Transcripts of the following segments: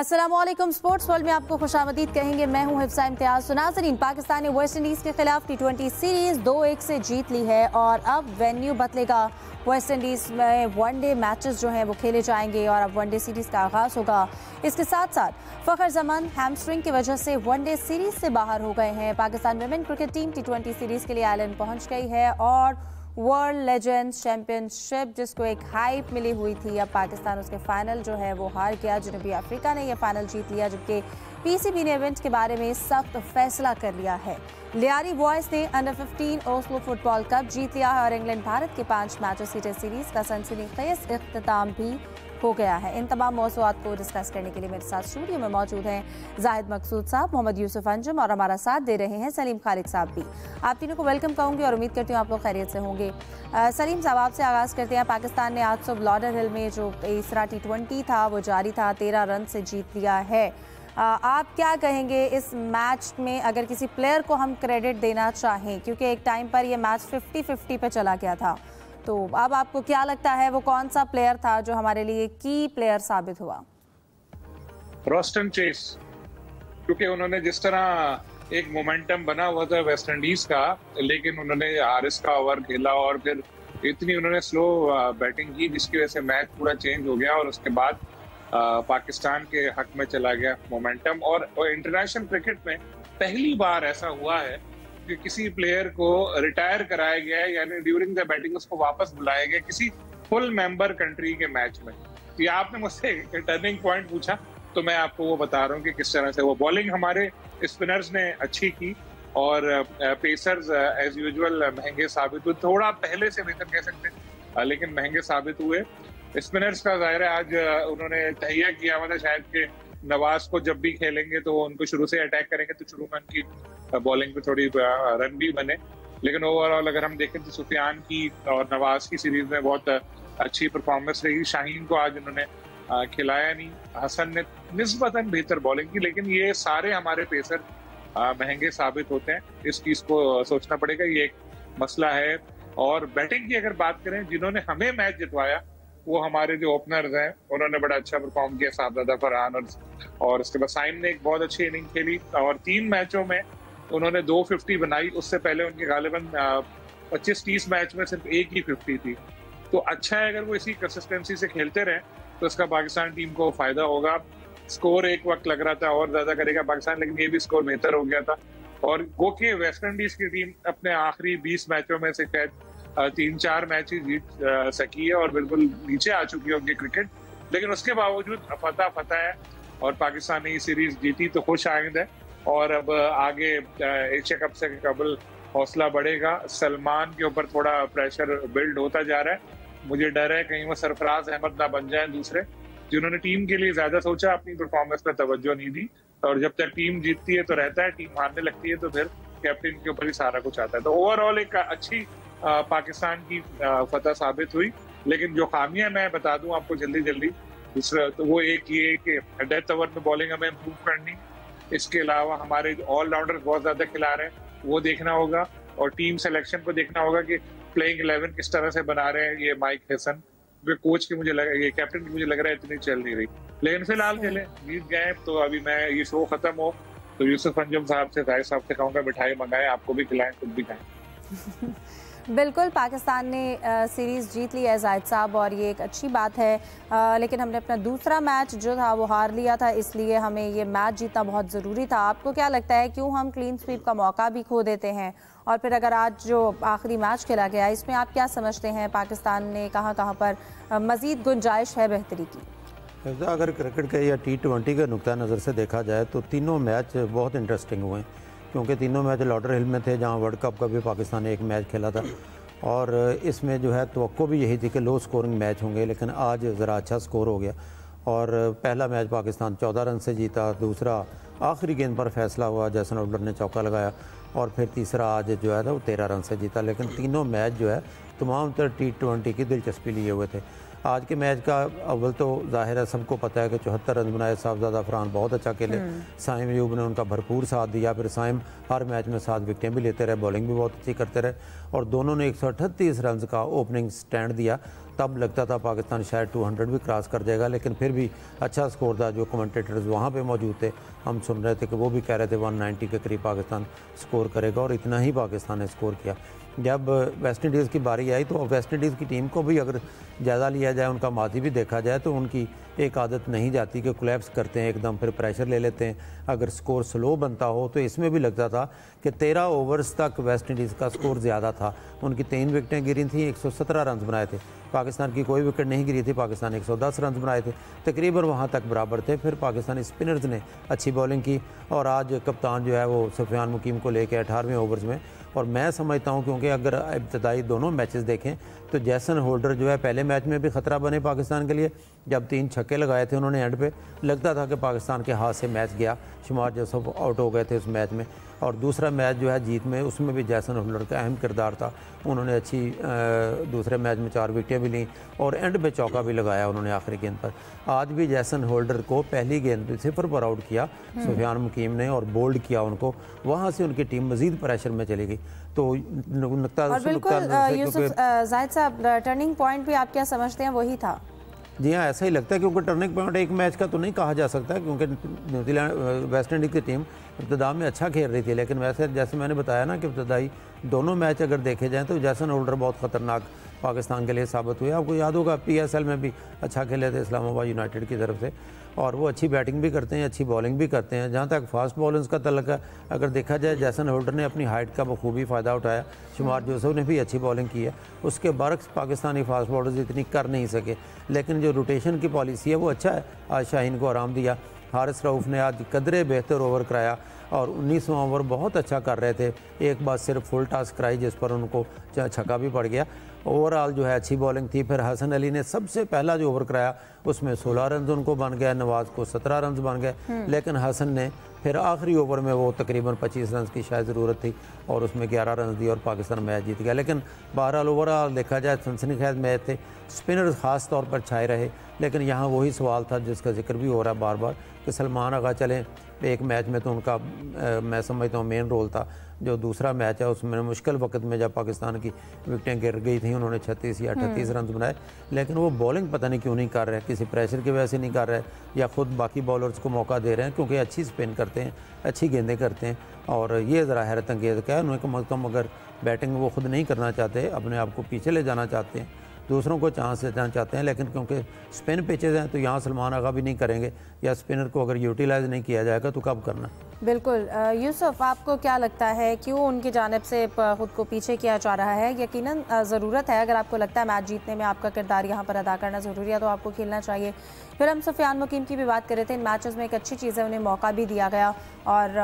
अस्सलामुअलैकुम। Sports world में आपको खुशामदीद कहेंगे। मैं हूं हिफ्सा इम्तियाज। नाज़रीन, पाकिस्तान ने वेस्ट इंडीज़ के खिलाफ T20 सीरीज़ 2-1 से जीत ली है और अब वेन्यू बदलेगा। वेस्ट इंडीज़ में वनडे मैचेस जो हैं वो खेले जाएंगे और अब वनडे सीरीज़ का आगाज़ होगा। इसके साथ साथ फ़खर जमान हैमस्ट्रिंग की वजह से वनडे सीरीज़ से बाहर हो गए हैं। Pakistan women cricket team T20 series के लिए आयरलैंड पहुँच गई है और वर्ल्ड लेजेंड्स चैंपियनशिप जिसको एक हाइप मिली हुई थी, अब पाकिस्तान उसके फाइनल जो है वो हार गया। जनूबी अफ्रीका ने यह फाइनल जीत लिया, जबकि पीसीबी ने इवेंट के बारे में सख्त फैसला कर लिया है। लियारी बॉयज़ ने अंडर 15 ओस्लो फुटबॉल कप जीत लिया है और इंग्लैंड भारत के 5 मैचेस सीरीज सीरीज का सनसनीखेज इख्तिताम भी हो गया है। इन तमाम मौज़ूआत को डिस्कस करने के लिए मेरे साथ स्टूडियो में मौजूद हैं जाहिद मकसूद साहब, मोहम्मद यूसुफ अंजुम और हमारा साथ दे रहे हैं सलीम खालिद साहब भी। आप तीनों को वेलकम कहूँगी और उम्मीद करती हूँ आप लोग खैरियत से होंगे। सलीम साहब, आपसे आगाज़ करते हैं। पाकिस्तान ने आज सुबह लॉर्डर हिल में जो तीसरा T20 था वो जारी था, 13 रन से जीत लिया है। आप क्या कहेंगे इस मैच में, अगर किसी प्लेयर को हम क्रेडिट देना चाहें, क्योंकि एक टाइम पर यह मैच 50-50 पे चला गया था, तो अब आपको क्या लगता है वो कौन सा प्लेयर था जो हमारे लिए की प्लेयर साबित हुआ? रॉस्टन चेस, क्योंकि उन्होंने जिस तरह एक मोमेंटम बना हुआ था वेस्ट इंडीज का, लेकिन उन्होंने हारिस का ओवर खेला और फिर इतनी उन्होंने स्लो बैटिंग की जिसकी वजह से मैच पूरा चेंज हो गया और उसके बाद पाकिस्तान के हक में चला गया मोमेंटम। और इंटरनेशनल क्रिकेट में पहली बार ऐसा हुआ है कि किसी प्लेयर को रिटायर कराया गया है, यानी ड्यूरिंग द बैटिंग उसको वापस बुलाया गया किसी फुल मेंबर कंट्री के मैच में। तो ये आपने मुझसे टर्निंग पॉइंट पूछा तो मैं आपको वो बता रहा हूँ कि किस तरह से वो बॉलिंग हमारे स्पिनर्स ने अच्छी की और पेसर्स एज यूजुअल महंगे साबित हुए, थोड़ा पहले से बेहतर कह सकते हैं लेकिन महंगे साबित हुए। स्पिनर्स का जाहिर है आज उन्होंने तहिया किया हुआ था शायद कि नवाज को जब भी खेलेंगे तो उनको शुरू से अटैक करेंगे तो शुरू में उनकी बॉलिंग पे थोड़ी रन भी बने, लेकिन ओवरऑल अगर हम देखें तो सुफियान की और नवाज की सीरीज में बहुत अच्छी परफॉर्मेंस रही। शाहीन को आज उन्होंने खिलाया नहीं, हसन ने निस्बतन बेहतर बॉलिंग की, लेकिन ये सारे हमारे पेसर महंगे साबित होते हैं। इस चीज को सोचना पड़ेगा, ये एक मसला है। और बैटिंग की अगर बात करें, जिन्होंने हमें मैच जितवाया वो हमारे जो ओपनर्स हैं, उन्होंने बड़ा अच्छा परफॉर्म किया, साहबजादा फरहान और उसके बाद साइम ने एक बहुत अच्छी इनिंग खेली और 3 मैचों में उन्होंने 250 बनाई। उससे पहले उनके गालिबन 25-30 मैच में सिर्फ एक ही 50 थी। तो अच्छा है अगर वो इसी कंसिस्टेंसी से खेलते रहे तो इसका पाकिस्तान टीम को फायदा होगा। स्कोर एक वक्त लग रहा था और ज्यादा करेगा पाकिस्तान, लेकिन ये भी स्कोर बेहतर हो गया था। और गो के वेस्ट इंडीज की टीम अपने आखिरी 20 मैचों में से शायद 3-4 मैच ही जीत सकी है और बिल्कुल नीचे आ चुकी है उनकी क्रिकेट, लेकिन उसके बावजूद फतह है और पाकिस्तान ने ये सीरीज जीती तो खुश आइंद है। और अब आगे एशिया कप से कबल हौसला बढ़ेगा। सलमान के ऊपर थोड़ा प्रेशर बिल्ड होता जा रहा है, मुझे डर है कहीं वो सरफराज अहमद ना बन जाए दूसरे, जिन्होंने टीम के लिए ज्यादा सोचा, अपनी परफॉर्मेंस पर तवज्जो नहीं दी। और जब तक टीम जीतती है तो रहता है, टीम हारने लगती है तो फिर कैप्टन के ऊपर ही सारा कुछ आता है। तो ओवरऑल एक अच्छी पाकिस्तान की फतह साबित हुई, लेकिन जो खामियां मैं बता दूं आपको जल्दी दूसरा, तो वो एक ये कि डेथ ओवर में बॉलिंग हमें इम्प्रूव करनी, इसके अलावा हमारे ऑलराउंडर्स बहुत ज्यादा खिला रहे हैं वो देखना होगा और टीम सिलेक्शन को देखना होगा कि प्लेइंग 11 किस तरह से बना रहे हैं ये माइक हसन, कोच की मुझे लगा, ये कैप्टन की मुझे लग रहा है इतनी चल नहीं रही, लेकिन फिलहाल चले जीत गए। तो अभी मैं ये शो खत्म हो तो यूसुफ अंजुम साहब से, जाहिद साहब से कहूँगा मिठाई मंगाएं, आपको भी खिलाएं, खुद भी खाएं। बिल्कुल, पाकिस्तान ने सीरीज़ जीत ली है जाहिद साहब और ये एक अच्छी बात है, लेकिन हमने अपना दूसरा मैच जो था वो हार लिया था, इसलिए हमें ये मैच जीतना बहुत ज़रूरी था। आपको क्या लगता है क्यों हम क्लीन स्वीप का मौका भी खो देते हैं? और फिर अगर आज जो आखिरी मैच खेला गया इसमें आप क्या समझते हैं पाकिस्तान ने कहाँ पर मज़ीद गुंजाइश है बेहतरी की? अगर क्रिकेट के या T20 के नुक्ता नज़र से देखा जाए तो तीनों मैच बहुत इंटरेस्टिंग हुए, क्योंकि तीनों मैच लॉर्डर हिल में थे जहां वर्ल्ड कप का भी पाकिस्तान ने एक मैच खेला था और इसमें जो है तवक्को भी यही थी कि लो स्कोरिंग मैच होंगे, लेकिन आज ज़रा अच्छा स्कोर हो गया। और पहला मैच पाकिस्तान 14 रन से जीता, दूसरा आखिरी गेंद पर फैसला हुआ, जैसन ओबलर ने चौका लगाया, और फिर तीसरा आज जो है वो 13 रन से जीता। लेकिन तीनों मैच जो है तमाम तर T20 की दिलचस्पी लिए हुए थे। आज के मैच का अव्वल तो जाहिर है सबको पता है कि 74 रन बनाए, साहबजादा फरहान बहुत अच्छा खेले, साइम अयूब ने उनका भरपूर साथ दिया, फिर साइम हर मैच में 7 विकेटें भी लेते रहे, बॉलिंग भी बहुत अच्छी करते रहे और दोनों ने 138 रन का ओपनिंग स्टैंड दिया। तब लगता था पाकिस्तान शायद 200 भी क्रॉस कर जाएगा, लेकिन फिर भी अच्छा स्कोर था। जो कमेंटेटर्स वहाँ पे मौजूद थे, हम सुन रहे थे कि वो भी कह रहे थे 190 के करीब पाकिस्तान स्कोर करेगा, और इतना ही पाकिस्तान ने स्कोर किया। जब वेस्ट इंडीज़ की बारी आई तो वेस्ट इंडीज़ की टीम को भी अगर ज़्यादा लिया जाए, उनका माजी भी देखा जाए, तो उनकी एक आदत नहीं जाती कि कोलैप्स करते हैं एकदम, फिर प्रेशर ले लेते हैं अगर स्कोर स्लो बनता हो। तो इसमें भी लगता था कि 13 ओवर्स तक वेस्ट इंडीज़ का स्कोर ज़्यादा था। उनकी 3 विकेटें गिरी थी, 117 रन बनाए थे। पाकिस्तान की कोई विकेट नहीं गिरी थी, पाकिस्तान 110 रन बनाए थे, तकरीबन वहाँ तक बराबर थे। फिर पाकिस्तानी स्पिनर्स ने अच्छी बॉलिंग की, और आज कप्तान जो है वो सुफियान मुकीम को लेकर 18वें ओवर्स में, और मैं समझता हूँ क्योंकि अगर इब्तदाई दोनों मैचेस देखें तो जैसन होल्डर जो है पहले मैच में भी ख़तरा बने पाकिस्तान के लिए, जब 3 छक्के लगाए थे उन्होंने एंड पे, लगता था कि पाकिस्तान के हाथ से मैच गया। शुमार जोसेफ आउट हो गए थे उस मैच में, और दूसरा मैच जो है जीत में, उसमें भी जैसन होल्डर का अहम किरदार था। उन्होंने अच्छी दूसरे मैच में 4 विकेटें भी लीं, और एंड पे चौका भी लगाया उन्होंने आखिरी गेंद पर। आज भी जैसन होल्डर को पहली गेंद पे 0 पर आउट किया सुफियान मुकीम ने, और बोल्ड किया उनको। वहाँ से उनकी टीम मजीद प्रेशर में चली गई। तो जाहिद साहब, टर्निंग पॉइंट भी आप क्या समझते हैं वही था? जी हाँ, ऐसा ही लगता है, क्योंकि टर्निंग पॉइंट एक मैच का तो नहीं कहा जा सकता, क्योंकि न्यूजीलैंड वेस्ट इंडीज़ की टीम इब्तिदा में अच्छा खेल रही थी, लेकिन वैसे जैसे मैंने बताया ना कि इब्तदाई दोनों मैच अगर देखे जाएँ तो जैसन होल्डर बहुत ख़तरनाक पाकिस्तान के लिए साबित हुए। आपको याद होगा PSL में भी अच्छा खेले थे इस्लामाबाद यूनाइटेड की तरफ से, और वो अच्छी बैटिंग भी करते हैं, अच्छी बॉलिंग भी करते हैं। जहाँ तक फास्ट बॉलर्स का तल्लुक है, अगर देखा जाए जैसन होल्डर ने अपनी हाइट का बखूबी फ़ायदा उठाया, शुमार जोसेफ ने भी अच्छी बॉलिंग की है। उसके बरक्स पाकिस्तानी फास्ट बॉलर्स इतनी कर नहीं सके, लेकिन जो रोटेशन की पॉलिसी है वो अच्छा है। आज शाहीन को आराम दिया, हारिस रऊफ़ ने आज कदरे बेहतर ओवर कराया, और 19वां ओवर बहुत अच्छा कर रहे थे। एक बार सिर्फ फुल टॉस कराई जिस पर उनको छक्का भी पड़ गया। ओवरऑल जो है अच्छी बॉलिंग थी। फिर हसन अली ने सबसे पहला जो ओवर कराया उसमें 16 रन उनको बन गया, नवाज़ को 17 रन बन गए, लेकिन हसन ने फिर आखिरी ओवर में वो तकरीबन 25 रन की शायद ज़रूरत थी, और उसमें 11 रन दी और पाकिस्तान मैच जीत गया। लेकिन बहरहाल ओवरऑल देखा जाए सनसनीखेज मैच थे, स्पिनर्स ख़ास तौर पर छाए रहे। लेकिन यहाँ वही सवाल था जिसका जिक्र भी हो रहा है बार बार कि सलमान आगा चलें। एक मैच में तो उनका मैं समझता हूँ मेन रोल था। जो दूसरा मैच है उसमें मुश्किल वक्त में जब पाकिस्तान की विकेटें गिर गई थी, उन्होंने 36 या 38 रन बनाए, लेकिन वो बॉलिंग पता नहीं क्यों नहीं कर रहे, किसी प्रेशर की वजह से नहीं कर रहे, या ख़ुद बाकी बॉलर्स को मौका दे रहे हैं, क्योंकि अच्छी स्पिन करते हैं, अच्छी गेंदें करते हैं। और ये ज़रा हैरत अंगेज़ क्या है, उन्हें कम अज़ कम अगर बैटिंग वो ख़ुद नहीं करना चाहते, अपने आप को पीछे ले जाना चाहते हैं, दूसरों को चांस देना चाहते हैं, लेकिन क्योंकि स्पिन पिचेज हैं तो यहाँ सलमान आगा भी नहीं करेंगे, या स्पिनर को अगर यूटिलाइज नहीं किया जाएगा तो कब करना। बिल्कुल। यूसुफ, आपको क्या लगता है क्यों उनकी जानिब से खुद को पीछे किया जा रहा है? यकीनन ज़रूरत है, अगर आपको लगता है मैच जीतने में आपका किरदार यहाँ पर अदा करना ज़रूरी है तो आपको खेलना चाहिए। फिर हम सुफियान मुकीम की भी बात कर रहे थे, इन मैचेस में एक अच्छी चीज़ है, उन्हें मौका भी दिया गया और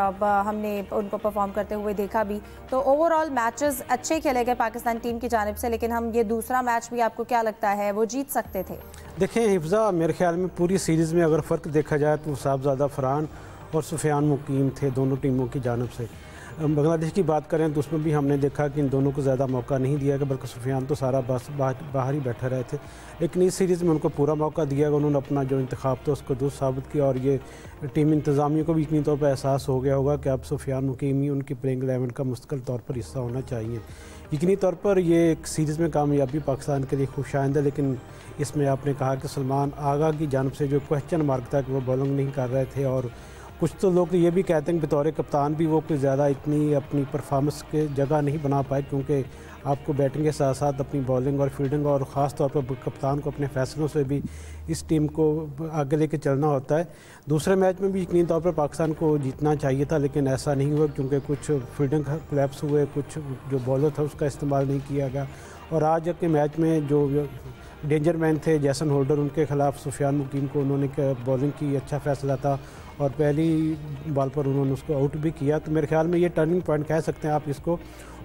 हमने उनको परफॉर्म करते हुए देखा भी। तो ओवरऑल मैचेस अच्छे खेले गए पाकिस्तान टीम की जानिब से, लेकिन हम ये दूसरा मैच भी आपको क्या लगता है वो जीत सकते थे? देखें हिफ्ज़ा, मेरे ख्याल में पूरी सीरीज़ में अगर फ़र्क देखा जाए तो साहबजादा फरहान और सुफियान मुकीम थे दोनों टीमों की जानिब से। बांग्लादेश की बात करें तो उसमें भी हमने देखा कि इन दोनों को ज़्यादा मौका नहीं दिया गया, बल्कि सुफियान तो सारा बस बाहर ही बैठे रहे थे। लेकिन इस सीरीज़ में उनको पूरा मौका दिया गया, उन्होंने अपना जो इंतखाब था उसको दुरुस्त साबित किया, और ये टीम इंतज़ामिया को भी यकीनी तौर पर एहसास हो गया होगा कि अब सुफियान मुकीम ही उनकी प्लेइंग 11 का मुस्तकिल तौर पर हिस्सा होना चाहिए। यकीनी तौर पर ये एक सीरीज़ में कामयाबी पाकिस्तान के लिए खुशाइंद है, लेकिन इसमें आपने कहा कि सलमान आगा की जानिब से जो क्वेश्चन मार्क था कि वो बॉलिंग नहीं कर रहे थे, और कुछ तो लोग ये भी कहते हैं कि बतौर कप्तान भी वो कोई ज़्यादा इतनी अपनी परफॉर्मेंस के जगह नहीं बना पाए, क्योंकि आपको बैटिंग के साथ साथ अपनी बॉलिंग और फील्डिंग और ख़ास तौर पर कप्तान को अपने फैसलों से भी इस टीम को आगे लेके चलना होता है। दूसरे मैच में भी यकीनी तौर पर पाकिस्तान को जीतना चाहिए था, लेकिन ऐसा नहीं हुआ, क्योंकि कुछ फील्डिंग कोलैप्स हुए, कुछ जो बॉलर था उसका इस्तेमाल नहीं किया गया। और आज के मैच में जो डेंजर मैन थे जैसन होल्डर, उनके खिलाफ सुफियान मुकीम को उन्होंने बॉलिंग की, अच्छा फैसला था, और पहली बॉल पर उन्होंने उसको आउट भी किया। तो मेरे ख्याल में ये टर्निंग पॉइंट कह सकते हैं आप इसको।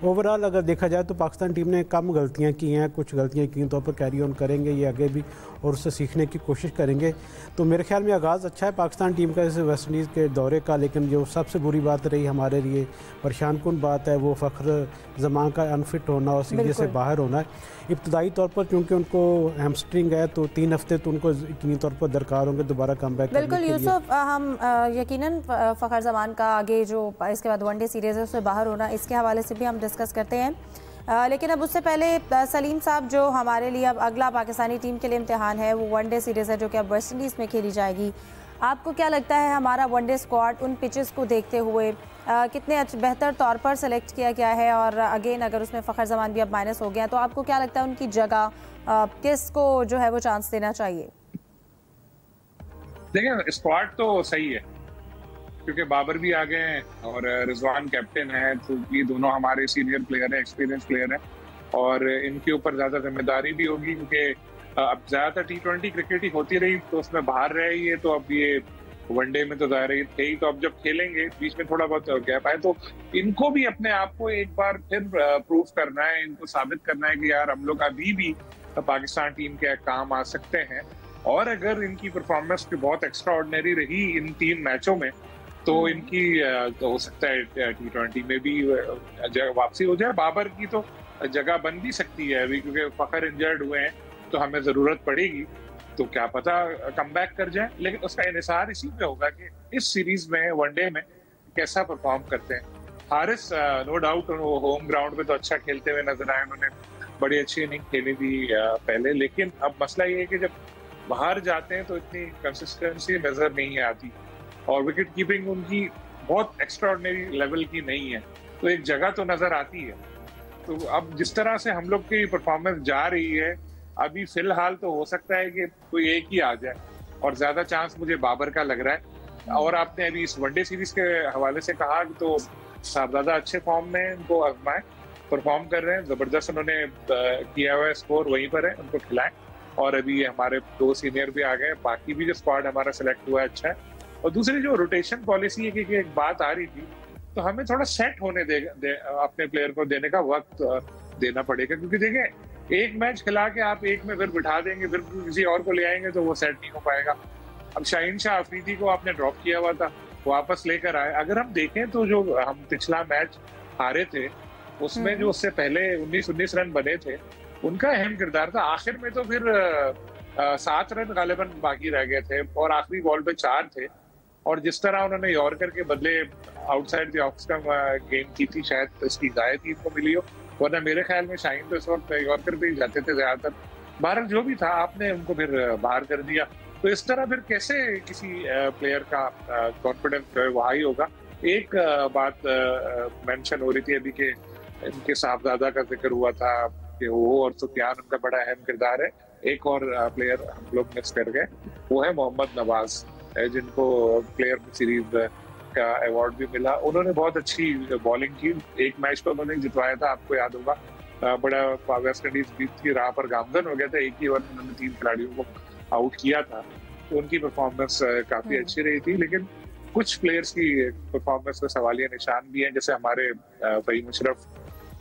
ओवरऑल अगर देखा जाए तो पाकिस्तान टीम ने कम गलतियां की हैं, कुछ गलतियां यकीनी तौर पर कैरी ऑन करेंगे ये आगे भी, और उससे सीखने की कोशिश करेंगे। तो मेरे ख्याल में आगाज़ अच्छा है पाकिस्तान टीम का इस वेस्ट इंडीज़ के दौरे का, लेकिन जो सबसे बुरी बात रही हमारे लिए, परेशान कुन बात है, वो फ़ख्र ज़मान का अनफिट होना और सीरीज़ से बाहर होना है। इब्तदाई तौर पर क्योंकि उनको हैमस्ट्रिंग है तो 3 हफ्ते तो उनको यकीनी तौर पर दरकार होंगे दोबारा कम बैक करने के लिए। बिल्कुल यूसुफ, हम यकीनन फ़ख्र ज़मान का आगे जो इसके बाद वनडे सीरीज़ है उससे बाहर होना, इसके हवाले से भी हम डिस्कस करते हैं। लेकिन अब उससे पहले सलीम साहब, जो हमारे लिए अब अगला पाकिस्तानी टीम के लिए इम्तिहान है वो वनडे सीरीज़ है जो कि अब वेस्ट इंडीज़ में खेली जाएगी। आपको क्या लगता है हमारा वनडे स्क्वाड उन पिचेस को देखते हुए कितने बेहतर तौर पर सेलेक्ट किया गया है? और अगेन अगर उसमें फ़खर जमान भी अब माइनस हो गया तो आपको क्या लगता है उनकी जगह किसको जो है वो चांस देना चाहिए? देखिए, स्क्वाड तो सही है क्योंकि बाबर भी आ गए हैं और रिजवान कैप्टन है, तो ये दोनों हमारे सीनियर प्लेयर हैं, एक्सपीरियंस प्लेयर हैं और इनके ऊपर ज़्यादा जिम्मेदारी भी होगी क्योंकि अब ज़्यादातर T20 क्रिकेट ही होती रही तो उसमें बाहर रहे ही है, तो अब ये वनडे में तो ज़ाहिर ही थे ही, तो अब जब खेलेंगे बीच में थोड़ा बहुत गैप आए तो इनको भी अपने आप को एक बार फिर प्रूव करना है, इनको साबित करना है कि यार हम लोग अभी भी पाकिस्तान टीम के काम आ सकते हैं। और अगर इनकी परफॉर्मेंस भी बहुत एक्स्ट्रा ऑर्डिनरी रही इन 3 मैचों में तो इनकी तो हो सकता है T20 में भी वापसी हो जाए। बाबर की तो जगह बन भी सकती है अभी क्योंकि फखर इंजर्ड हुए हैं तो हमें जरूरत पड़ेगी, तो क्या पता कमबैक कर जाए, लेकिन उसका इन्हिसार इसी पे होगा कि इस सीरीज में वनडे में कैसा परफॉर्म करते हैं। Haris no doubt home ground पे तो अच्छा खेलते हुए नजर आए, उन्होंने बड़ी अच्छी इनिंग खेली थी पहले, लेकिन अब मसला ये है कि जब बाहर जाते हैं तो इतनी कंसिस्टेंसी नजर नहीं आती और विकेट कीपिंग उनकी बहुत एक्स्ट्राऑर्डिनरी लेवल की नहीं है, तो एक जगह तो नजर आती है। तो अब जिस तरह से हम लोग की परफॉर्मेंस जा रही है अभी फिलहाल तो हो सकता है कि कोई एक ही आ जाए और ज्यादा चांस मुझे बाबर का लग रहा है। और आपने अभी इस वनडे सीरीज के हवाले से कहा तो साहबजादा अच्छे फॉर्म में, उनको आजमाएं, परफॉर्म कर रहे हैं, जबरदस्त उन्होंने किया हुआ है, स्कोर वहीं पर है, उनको खिलाएं। और अभी हमारे 2 सीनियर भी आ गए, बाकी भी जो स्क्वाड हमारा सेलेक्ट हुआ है अच्छा है। और दूसरी जो रोटेशन पॉलिसी है कि एक बात आ रही थी तो हमें थोड़ा सेट होने अपने प्लेयर को देने का वक्त देना पड़ेगा, क्योंकि देखें एक मैच खिला के आप एक में फिर बिठा देंगे फिर किसी और को ले आएंगे तो वो सेट नहीं हो पाएगा। अब शाहीन शाह अफरीदी को आपने ड्रॉप किया हुआ था, वापस लेकर आए। अगर हम देखें तो जो हम पिछला मैच हारे थे उसमें जो उससे पहले 19 रन बने थे उनका अहम किरदार था। आखिर में तो फिर 7 रन गालिबन बाकी रह गए थे और आखिरी बॉल पे 4 थे, और जिस तरह उन्होंने यॉर्कर के बदले outside the off stump game की थी शायद इसकी हिदायत ही इनको मिली हो, वरना मेरे ख्याल में शाहीन तो इस वक्त यॉर्कर पे ही जाते थे ज्यादातर। बहरहाल जो भी था आपने उनको फिर बाहर कर दिया, तो इस तरह फिर कैसे किसी प्लेयर का कॉन्फिडेंस जो है वो हाई होगा। एक बात मेंशन हो रही थी अभी के इनके साहबजादा का जिक्र हुआ था कि वो और सुफियान उनका बड़ा अहम किरदार है। एक और प्लेयर हम लोग मिस कर गए, वो है मोहम्मद नवाज, जिनको प्लेयर सीरीज का अवार्ड भी मिला। उन्होंने बहुत अच्छी बॉलिंग की, एक मैच तो उन्होंने जितवाया था, आपको याद होगा, बड़ा वेस्ट इंडीज बीच की राह पर गामजन हो गया था, एक ही ओवर में उन्होंने 3 खिलाड़ियों को आउट किया था, तो उनकी परफॉर्मेंस काफी अच्छी रही थी। लेकिन कुछ प्लेयर्स की परफॉर्मेंस में सवालिया निशान भी हैं, जैसे हमारे फहीम मुशर्रफ,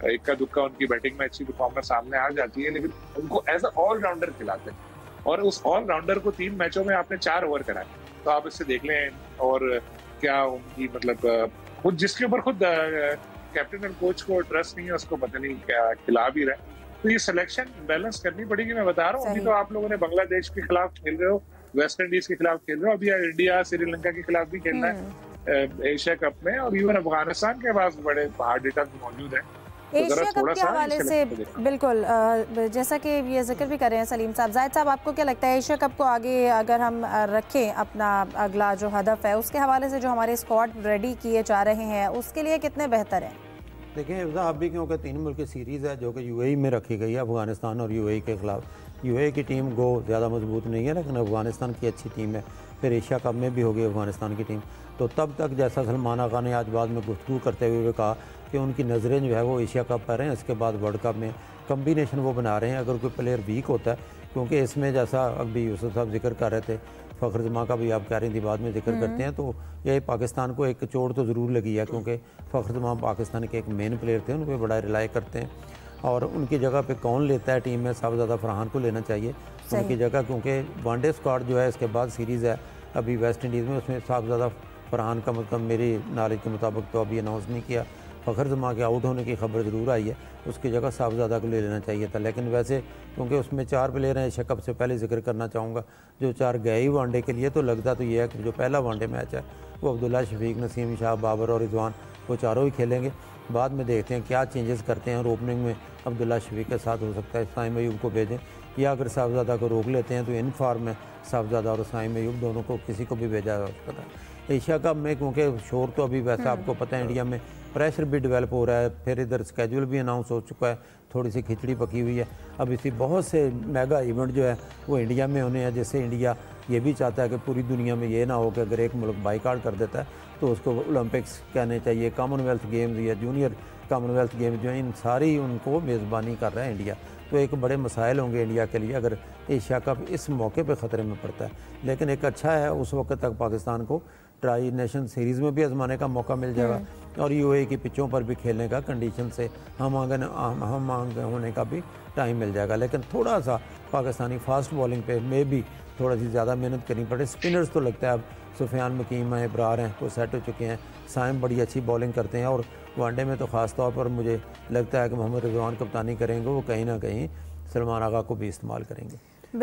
इक्का दुक्का उनकी बैटिंग में अच्छी परफॉर्मेंस सामने आ जाती है, लेकिन उनको एज अ ऑलराउंडर खिलाते हैं, और उस ऑलराउंडर को 3 मैचों में आपने 4 ओवर कराए, तो आप इससे देख लें। और क्या उनकी मतलब खुद जिसके ऊपर खुद कैप्टन और कोच को ट्रस्ट नहीं है उसको पता नहीं क्या खिला भी रहा है, तो ये सिलेक्शन बैलेंस करनी पड़ेगी। मैं बता रहा हूँ अभी तो आप लोगों ने बांग्लादेश के खिलाफ खेल रहे हो, वेस्ट इंडीज के खिलाफ खेल रहे हो, अभी इंडिया श्रीलंका के खिलाफ भी खेलना है एशिया कप में, और इवन अफगानिस्तान के पास बड़े हार्ड हिटर मौजूद है। एशिया कप के हवाले से बिल्कुल जैसा कि ये जिक्र भी कर रहे हैं सलीम साहब, जाहिद साहब आपको क्या लगता है एशिया कप को आगे अगर हम रखें अपना अगला जो हदफ है उसके हवाले से जो हमारे स्क्वाड रेडी किए जा रहे हैं उसके लिए कितने बेहतर हैं? देखिए अभी क्योंकि 3 मुल्क की सीरीज़ है जो कि यूएई में रखी गई है, अफगानिस्तान और यूएई के खिलाफ। यूएई की टीम गो ज़्यादा मजबूत नहीं है, लेकिन अफगानिस्तान की अच्छी टीम है, फिर एशिया कप में भी होगी अफगानिस्तान की टीम। तो तब तक जैसा सलमान आगा ने आज बाद में गुफ्तगू करते हुए कहा कि उनकी नज़रें जो है वो एशिया कप पर हैं, इसके बाद वर्ल्ड कप में कम्बिनेशन वो बना रहे हैं। अगर कोई प्लेयर वीक होता है, क्योंकि इसमें जैसा अभी यूसुफ साहब जिक्र कर रहे थे, फ़खर जमां का भी आप कह रही थी बाद में जिक्र करते हैं, तो ये पाकिस्तान को एक चोट तो ज़रूर लगी है, क्योंकि फ़खर जमां पाकिस्तान के एक मेन प्लेयर थे, उन पर बड़ा रिलाई करते हैं। और उनकी जगह पे कौन लेता है टीम में, सबसे ज़्यादा फरहान को लेना चाहिए उनकी जगह, क्योंकि वनडे स्क्वाड जो है इसके बाद सीरीज़ है अभी वेस्ट इंडीज़ में, उसमें सबसे ज़्यादा फरहान का मतलब मेरी नॉलेज के मुताबिक तो अभी अनाउंस नहीं किया। फ़खर जमां के आउट होने की खबर ज़रूर आई है, उसकी जगह साहबजादा को ले लेना चाहिए था। लेकिन वैसे क्योंकि उसमें 4 प्लेयर हैं, एशिया कप से पहले जिक्र करना चाहूँगा, जो 4 गए ही वनडे के लिए, तो लगता तो ये है कि जो पहला वनडे मैच है वो अब्दुल्ला शफीक, नसीम शाह, बाबर और रिजवान, वो चारों ही खेलेंगे। बाद में देखते हैं क्या चेंजेस करते हैं। और ओपनिंग में अब्दुल्ला शफीक के साथ हो सकता है साइम अयूब को भेजें, या अगर साहबजादा को रोक लेते हैं तो इन फॉर्म में साहबजादा और साइम अयूब दोनों को किसी को भी भेजा जा सकता है। एशिया कप में क्योंकि शोर तो अभी वैसा आपको पता है इंडिया में प्रेशर भी डेवलप हो रहा है, फिर इधर स्केड्यूल भी अनाउंस हो चुका है, थोड़ी सी खिचड़ी पकी हुई है। अब इसी बहुत से मेगा इवेंट जो है वो इंडिया में होने हैं, जिससे इंडिया ये भी चाहता है कि पूरी दुनिया में ये ना हो कि अगर एक मुल्क बाइकाट कर देता है तो उसको ओलंपिक्स कहने चाहिए, कॉमनवेल्थ गेम्स या जूनियर कॉमनवेल्थ गेम्स जो है इन सारी उनको मेज़बानी कर रहा है इंडिया। तो एक बड़े मसाइल होंगे इंडिया के लिए अगर एशिया कप इस मौके पे ख़तरे में पड़ता है। लेकिन एक अच्छा है उस वक्त तक पाकिस्तान को ट्राई नेशन सीरीज़ में भी आजमाने का मौका मिल जाएगा और यूएई की पिचों पर भी खेलने का कंडीशन से हम आगे होने का भी टाइम मिल जाएगा। लेकिन थोड़ा सा पाकिस्तानी फास्ट बॉलिंग पे में भी थोड़ा सी ज़्यादा मेहनत करनी पड़े। स्पिनर्स तो लगता है अब सुफियान मकीम हैं, इब्रार हैं, वो सेट हो चुके हैं, साइम बड़ी अच्छी बॉलिंग करते हैं और वनडे में तो ख़ास तौर पर मुझे लगता है कि मोहम्मद रिजवान कप्तानी करेंगे, वो कहीं ना कहीं सलमान आगा को भी इस्तेमाल करेंगे।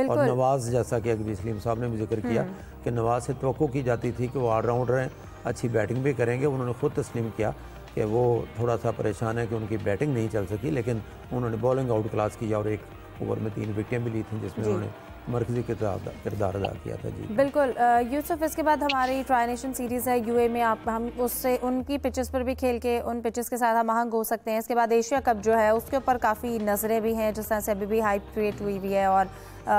और नवाज़, जैसा कि अभी सलीम साहब ने भी जिक्र किया कि नवाज़ से तवक्को की जाती थी कि वो ऑलराउंडर हैं, अच्छी बैटिंग भी करेंगे। उन्होंने खुद तस्लीम किया कि वो थोड़ा सा परेशान है कि उनकी बैटिंग नहीं चल सकी, लेकिन उन्होंने बॉलिंग आउट क्लास किया और एक ओवर में 3 विकेटें भी ली थी जिसमें उन्होंने मरकजी किरदार अदा किया था। जी बिल्कुल यूसुफ, इसके बाद हमारी ट्राई नेशन सीरीज़ है यूए में, हम उससे उनकी पिचेस पर भी खेल के उन पिचेस के साथ हम आहंग हो सकते हैं। इसके बाद एशिया कप जो है उसके ऊपर काफ़ी नज़रें भी हैं, जिस तरह से अभी भी हाइप क्रिएट हुई हुई है और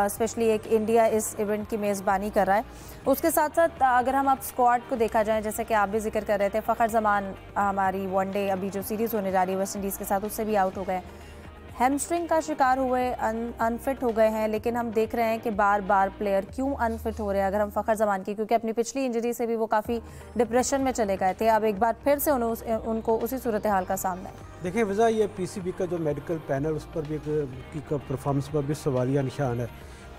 स्पेशली एक इंडिया इस इवेंट की मेज़बानी कर रहा है। उसके साथ साथ अगर हम अब स्क्वाड को देखा जाए, जैसे कि आप भी जिक्र कर रहे थे, फ़खर जमान हमारी वनडे अभी जो सीरीज़ होने जा रही है वेस्ट इंडीज़ के साथ, उससे भी आउट हो गए, हैमस्ट्रिंग का शिकार हुए, अनफिट हो गए हैं। लेकिन हम देख रहे हैं कि बार बार प्लेयर क्यों अनफिट हो रहे हैं। अगर हम फ़खर जमान की, क्योंकि अपनी पिछली इंजरी से भी वो काफ़ी डिप्रेशन में चले गए थे, अब एक बार फिर से उनको उसी सूरत हाल का सामना है। देखिए वजह ये पीसीबी का जो मेडिकल पैनल उस पर भी की परफॉर्मेंस पर भी सवालिया निशान है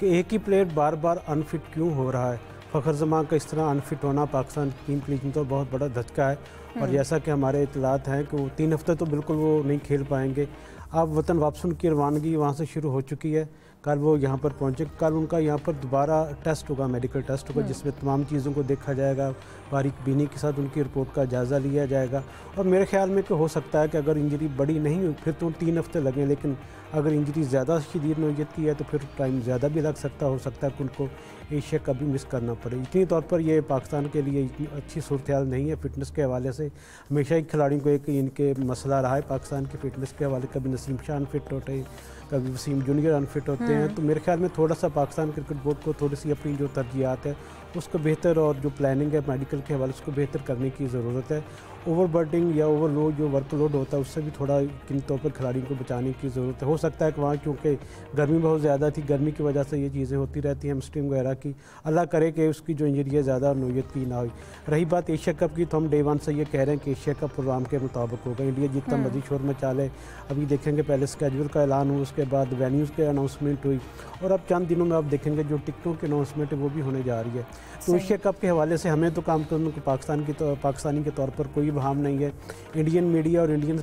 कि एक ही प्लेयर बार बार अनफिट क्यों हो रहा है। फ़खर जमान का इस तरह अनफिट होना पाकिस्तान टीम के लिए तो बहुत बड़ा धचका है और जैसा कि हमारे इतलात हैं कि वो 3 हफ्ते तो बिल्कुल वो नहीं खेल पाएंगे। अब वतन वापस उनकी रवानगी वहाँ से शुरू हो चुकी है, कल वो यहाँ पर पहुँचे, कल उनका यहाँ पर दोबारा टेस्ट होगा, मेडिकल टेस्ट होगा, जिसमें तमाम चीज़ों को देखा जाएगा, बारीक बीनी के साथ उनकी रिपोर्ट का जायज़ा लिया जाएगा। और मेरे ख्याल में कि हो सकता है कि अगर इंजरी बड़ी नहीं हुई फिर तो 3 हफ्ते लगें, लेकिन अगर इंजरी ज़्यादा शदीद नौयत की है तो फिर टाइम ज़्यादा भी लग सकता हो सकता है कि उनको एशिया कप भी मिस करना पड़े। इतनी तौर पर ये पाकिस्तान के लिए इतनी अच्छी सूरत हाल नहीं है फिटनेस के हवाले से। हमेशा ही खिलाड़ियों को एक इनके मसला रहा है पाकिस्तान की फ़िटनेस के हवाले, कभी नसीम शाह अनफिट होते हैं, कभी वसीम जूनियर अनफिट होते हैं। तो मेरे ख्याल में थोड़ा सा पाकिस्तान क्रिकेट बोर्ड को थोड़ी सी अपनी जो तरजीहात है उसको बेहतर और जो प्लानिंग है मेडिकल के हवाले उसको बेहतर करने की ज़रूरत है। ओवरबर्डिंग या ओवरलोड जो वर्कलोड होता है उससे भी थोड़ा किन तौर पर खिलाड़ियों को बचाने की ज़रूरत है। हो सकता है कि वहाँ क्योंकि गर्मी बहुत ज़्यादा थी, गर्मी की वजह से ये चीज़ें होती रहती हैं हैमस्ट्रिंग वगैरह की, अल्लाह करे कि उसकी जो इंजरी है ज़्यादा नौयत की ना हुई। रही बात एशिया कप की, तो हम डे 1 से ये कह रहे हैं कि एशिया कप प्रोग्राम के मुताबिक होगा। इंडिया जितना मर्जी शोर मचा ले, अभी देखेंगे पहले स्केड्यूल का ऐलान हुआ, उसके बाद वेन्यूज़ के अनाउंसमेंट हुई और अब चंद दिनों में आप देखेंगे जो टिकटों की अनाउंसमेंट है वो भी होने जा रही है। तो एशिया कप के हवाले से हमें तो काम करने को पाकिस्तानी के तौर पर कोई भाव नहीं है। इंडियन मीडिया और इंडियन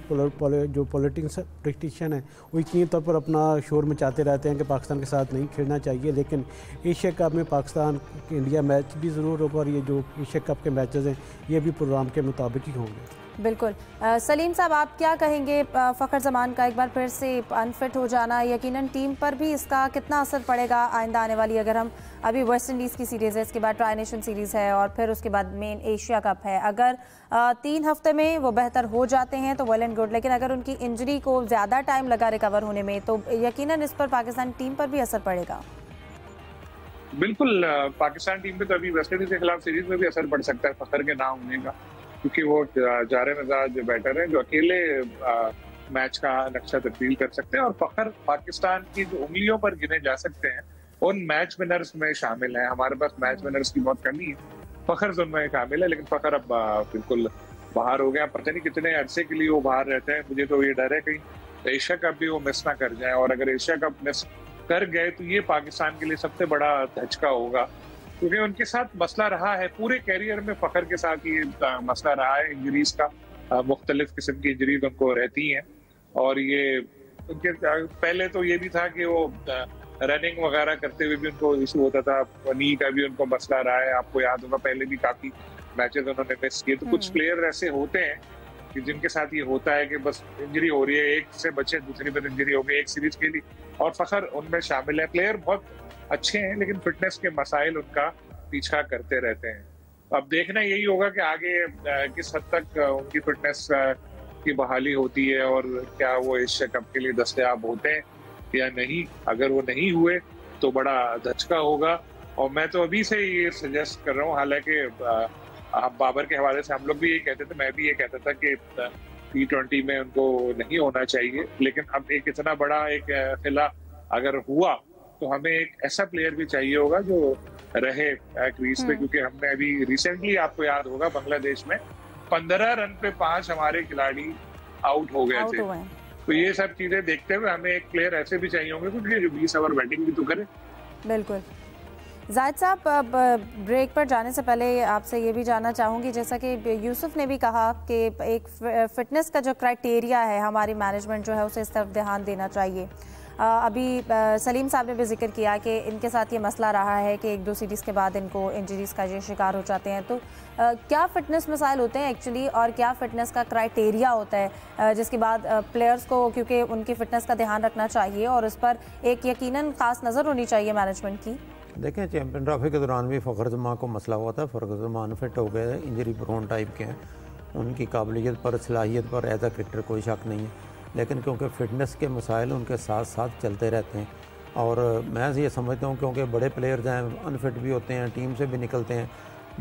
जो पॉलिटिशियन है वो इतनी तौर पर अपना शोर मचाते रहते हैं कि पाकिस्तान के साथ नहीं खेलना चाहिए, लेकिन एशिया कप में पाकिस्तान इंडिया मैच भी ज़रूर होगा और ये जो एशिया कप के मैचेस हैं ये भी प्रोग्राम के मुताबिक ही होंगे। बिल्कुल। सलीम साहब, आप क्या कहेंगे, फ़खर जमान का एक बार फिर से अनफिट हो जाना यकीनन टीम पर भी इसका कितना असर पड़ेगा आइंदा आने वाली, अगर हम अभी वेस्ट इंडीज़ की सीरीज़ है, इसके बाद ट्राई नेशन सीरीज़ है और फिर उसके बाद मेन एशिया कप है, अगर 3 हफ्ते में वो बेहतर हो जाते हैं तो वेल एंड गुड, लेकिन अगर उनकी इंजरी को ज़्यादा टाइम लगा रिकवर होने में तो यकीनन इस पर पाकिस्तान टीम पर भी असर पड़ेगा। बिल्कुल, पाकिस्तान टीम पे तो अभी वेस्ट इंडीज के खिलाफ सीरीज में भी असर पड़ सकता है फ़खर के ना होने का, क्योंकि वो जारे मिजाज बैटर है जो अकेले मैच का नक्शा तब्दील कर सकते हैं और फ़खर पाकिस्तान की जो उंगलियों पर गिने जा सकते हैं उन मैच विनर्स में शामिल है। हमारे पास मैच विनर्स की बहुत कमी है, फ़खर उनमें शामिल है, लेकिन फ़खर अब बिल्कुल बाहर हो गया। पता नहीं कितने अरसे के लिए वो बाहर रहते हैं, मुझे तो ये डर है कहीं एशिया कप भी वो मिस ना कर जाए, और अगर एशिया कप मिस कर गए तो ये पाकिस्तान के लिए सबसे बड़ा धचका होगा, क्योंकि उनके साथ मसला रहा है पूरे कैरियर में, फ़खर के साथ ये मसला रहा है इंजरीज का, मुख्तलिफ किस्म की इंजरीज उनको रहती हैं। और ये उनके पहले तो ये भी था कि वो रनिंग वगैरह करते हुए भी उनको इशू होता था, नी का भी उनको मसला रहा है, आपको याद होगा पहले भी काफी मैचेस उन्होंने मिस किए। तो कुछ प्लेयर ऐसे होते हैं कि जिनके साथ ये होता है कि बस इंजरी हो रही है, एक से बचे, दूसरी बार इंजरी हो गई, एक सीरीज खेली और फखर उनमें शामिल है। प्लेयर बहुत अच्छे हैं लेकिन फिटनेस के मसाइल उनका पीछा करते रहते हैं। अब देखना यही होगा कि आगे किस हद तक उनकी फिटनेस की बहाली होती है और क्या वो एशिया कप के लिए दस्तयाब होते हैं या नहीं। अगर वो नहीं हुए तो बड़ा धचका होगा। और मैं तो अभी से ये सजेस्ट कर रहा हूँ, हालांकि बाबर के हवाले से हम लोग भी ये कहते थे, मैं भी ये कहता था कि T20 में उनको नहीं होना चाहिए, लेकिन अब एक इतना बड़ा एक खिला अगर हुआ तो हमें एक ऐसा प्लेयर भी चाहिए होगा जो रहे क्रीज पे, क्योंकि हमने अभी रिसेंटली, आपको याद होगा, बांग्लादेश में 15 रन पे 5 हमारे खिलाड़ी आउट हो गए थे। तो ये सब चीजें देखते हुए हमें एक प्लेयर ऐसे भी चाहिए होंगे क्योंकि जो 20 ओवर बैटिंग भी तो करे। बिल्कुल। जाहिद साहब, ब्रेक पर जाने से पहले आपसे ये भी जानना चाहूँगी, जैसा कि यूसुफ ने भी कहा कि एक फिटनेस का जो क्राइटेरिया है हमारी मैनेजमेंट जो है उसे इस तरफ ध्यान देना चाहिए। अभी सलीम साहब ने भी जिक्र किया कि इनके साथ ये मसला रहा है कि एक दो सीरीज़ के बाद इनको इंजरीज़ का ये शिकार हो जाते हैं। तो क्या फ़िटनेस मसाइल होते हैं एक्चुअली, और क्या फ़िटनेस का क्राइटेरिया होता है जिसके बाद प्लेयर्स को, क्योंकि उनकी फ़िटनेस का ध्यान रखना चाहिए और उस पर एक यकीनन ख़ास नज़र होनी चाहिए मैनेजमेंट की। देखें, चैम्पियन ट्रॉफी के दौरान भी फ़खर जमां को मसला हुआ था। फ़खर जमां अनफिट हो गए, इंजरी प्रोन टाइप के हैं। उनकी काबिलियत पर, सलाहियत पर एज अ क्रिकेटर कोई शक नहीं है, लेकिन क्योंकि फ़िटनेस के मसाइल उनके साथ साथ चलते रहते हैं। और मैं ये समझता हूँ क्योंकि बड़े प्लेयर्स हैं, अनफिट भी होते हैं, टीम से भी निकलते हैं,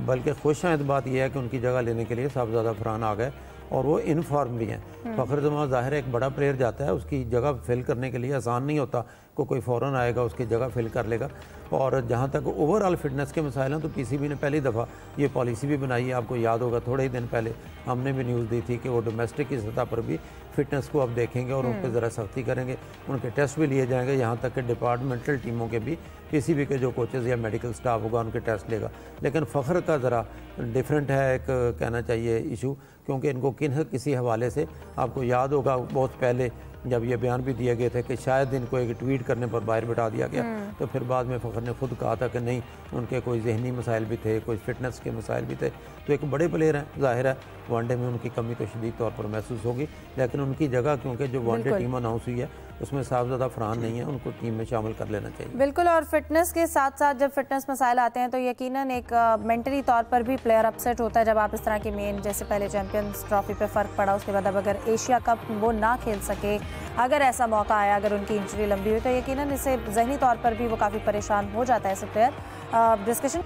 बल्कि खुशआमद बात यह है कि उनकी जगह लेने के लिए साहबजादा फरहान आ गए और वो इन फॉर्म भी हैं। फ़खर जमां ज़ाहिर है एक बड़ा प्लेयर जाता है, उसकी जगह फिल करने के लिए आसान नहीं होता, कोई फ़ौरन आएगा उसकी जगह फिल कर लेगा। और जहाँ तक ओवरऑल फिटनेस के मसाइल हैं तो पीसीबी ने पहली दफ़ा ये पॉलिसी भी बनाई है। आपको याद होगा थोड़े ही दिन पहले हमने भी न्यूज़ दी थी कि वो डोमेस्टिक की सतह पर भी फिटनेस को अब देखेंगे और उन पर ज़रा सख्ती करेंगे, उनके टेस्ट भी लिए जाएंगे, यहाँ तक कि डिपार्टमेंटल टीमों के भी पीसीबी के जो कोचेज़ या मेडिकल स्टाफ होगा उनके टेस्ट लेगा। लेकिन फ़खर का ज़रा डिफरेंट है, एक कहना चाहिए इशू, क्योंकि इनको किसी हवाले से, आपको याद होगा बहुत पहले जब ये बयान भी दिए गए थे कि शायद इनको एक ट्वीट करने पर बाहर बिठा दिया गया, तो फिर बाद में फ़खर ने खुद कहा था कि नहीं, उनके कोई जहनी मसाइल भी थे, कोई फिटनेस के मसाइल भी थे। तो एक बड़े प्लेयर हैं, जाहिर है वनडे में उनकी कमी तो शदीद तौर पर महसूस होगी, लेकिन उनकी जगह, क्योंकि जो वनडे टीम अनाउंस हुई है उसमें साहबजादा फरहान नहीं है, उनको टीम में शामिल कर लेना चाहिए। बिल्कुल। और फिटनेस के साथ साथ जब फिटनेस मसाइल आते हैं तो यकीनन एक मेंटली तौर पर भी प्लेयर अपसेट होता है। जब आप इस तरह की मेन, जैसे पहले चैंपियंस ट्रॉफी पे फ़र्क पड़ा, उसके बाद अब अगर एशिया कप वो ना खेल सके, अगर ऐसा मौका आया, अगर उनकी इंजरी लंबी हुई, तो यकीनन इससे जहनी तौर पर भी वो काफ़ी परेशान हो जाता है ऐसे प्लेयर। डिस्कशन